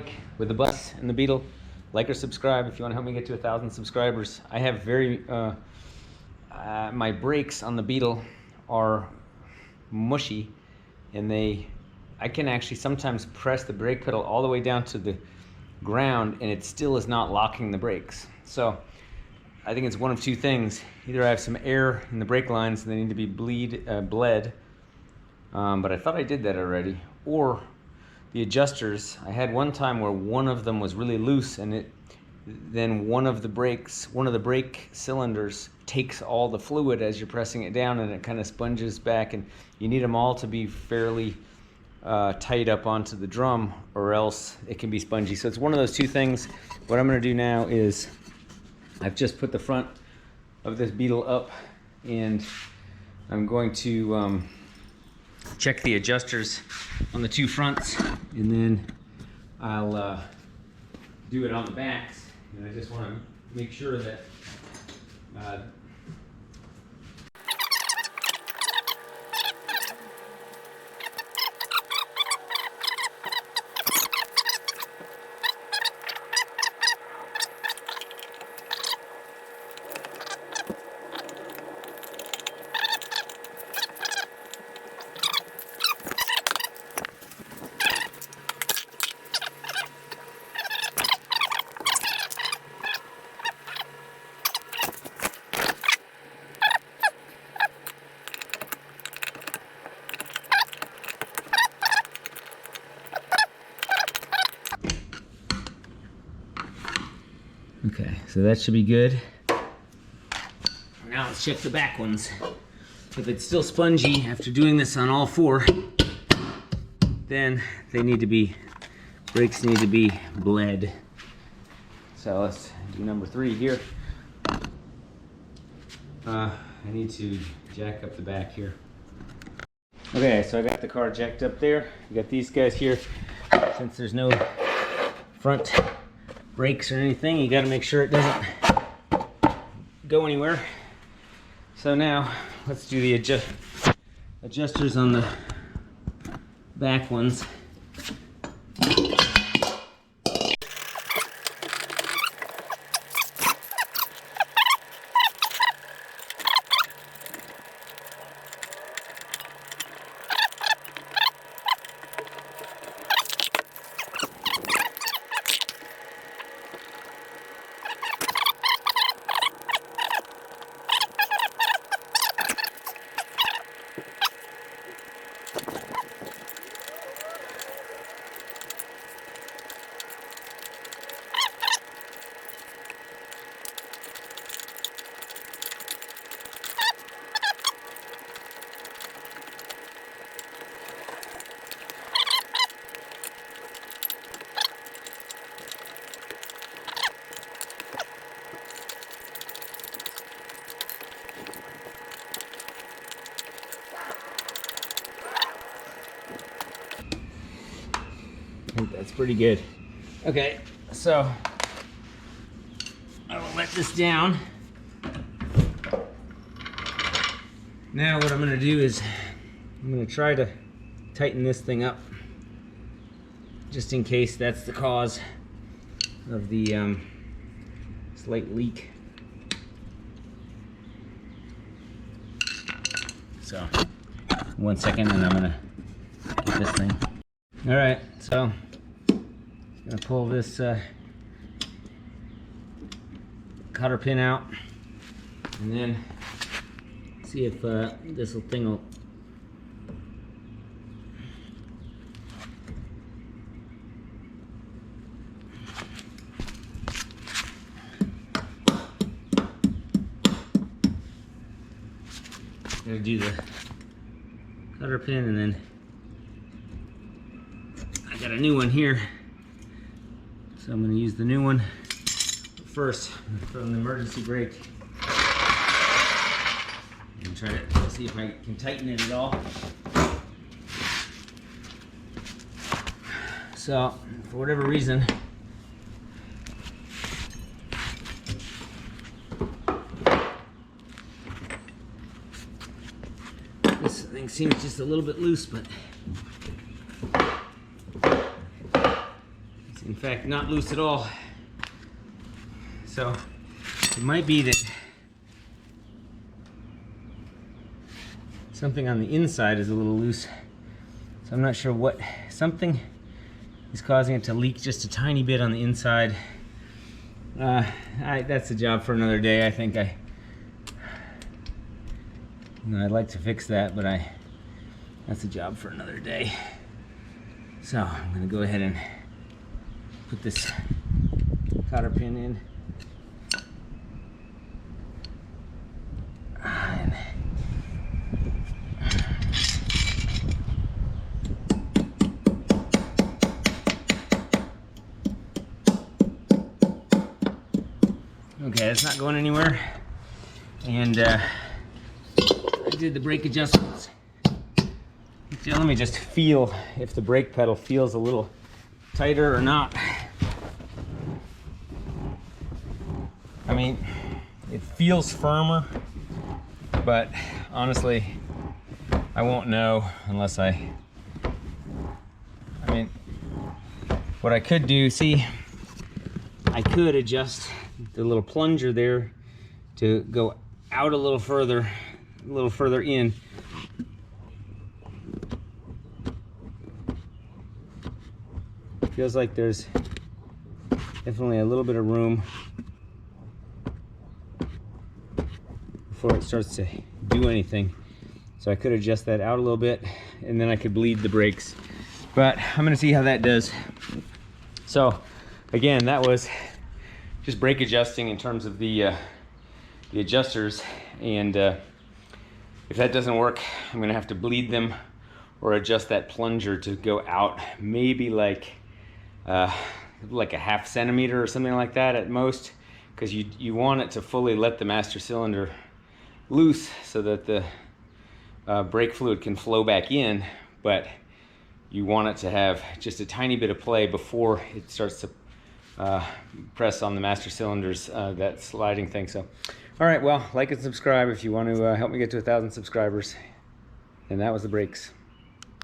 like with the bus and the Beetle, like or subscribe if you want to help me get to 1,000 subscribers. I have my brakes on the Beetle are mushy, and I can actually sometimes press the brake pedal all the way down to the ground and it still is not locking the brakes. So I think it's one of two things. Either I have some air in the brake lines and they need to be bled, but I thought I did that already, or the adjusters. I had one time where one of them was really loose, and then one of the brake cylinders takes all the fluid as you're pressing it down, and it kind of sponges back, and you need them all to be fairly tight up onto the drum, or else it can be spongy. So it's one of those two things. What I'm going to do now is I've just put the front of this Beetle up, and I'm going to check the adjusters on the two fronts, and then I'll do it on the backs. And I just want to make sure that okay, so that should be good. Now let's check the back ones. If it's still spongy after doing this on all four, then brakes need to be bled. So let's do number 3 here. I need to jack up the back here. Okay, so I got the car jacked up there. You got these guys here. Since there's no front brakes or anything, you got to make sure it doesn't go anywhere. So now let's do the adjusters on the back ones. I think that's pretty good. Okay, so I will let this down. Now what I'm going to do is I'm going to try to tighten this thing up, just in case that's the cause of the slight leak. So 1 second, and I'm going to get this thing. All right, so I'm gonna pull this cotter pin out, and then see if this thing will. Gotta do the cotter pin, and then I got a new one here, so I'm going to use the new one. But first, I'm going to throw in the emergency brake and try to see if I can tighten it at all. So, for whatever reason, this thing seems just a little bit loose, but fact, not loose at all. So it might be that something on the inside is a little loose. So I'm not sure what, something is causing it to leak just a tiny bit on the inside. That's a job for another day. I think I'd like to fix that, but that's a job for another day. So I'm gonna go ahead and put this cotter pin in. Okay, it's not going anywhere. And I did the brake adjustments. So let me just feel if the brake pedal feels a little tighter or not. I mean, it feels firmer, but honestly, I won't know unless I mean, what I could do, see, I could adjust the little plunger there to go out a little further in. Feels like there's definitely a little bit of room before it starts to do anything. So I could adjust that out a little bit, and then I could bleed the brakes. But I'm gonna see how that does. So again, that was just brake adjusting in terms of the adjusters, and if that doesn't work, I'm gonna have to bleed them or adjust that plunger to go out maybe like a half centimeter or something like that at most, because you want it to fully let the master cylinder loose so that the brake fluid can flow back in, but you want it to have just a tiny bit of play before it starts to press on the master cylinders, that sliding thing. So, all right, well, like and subscribe if you want to help me get to 1,000 subscribers. And that was the brakes.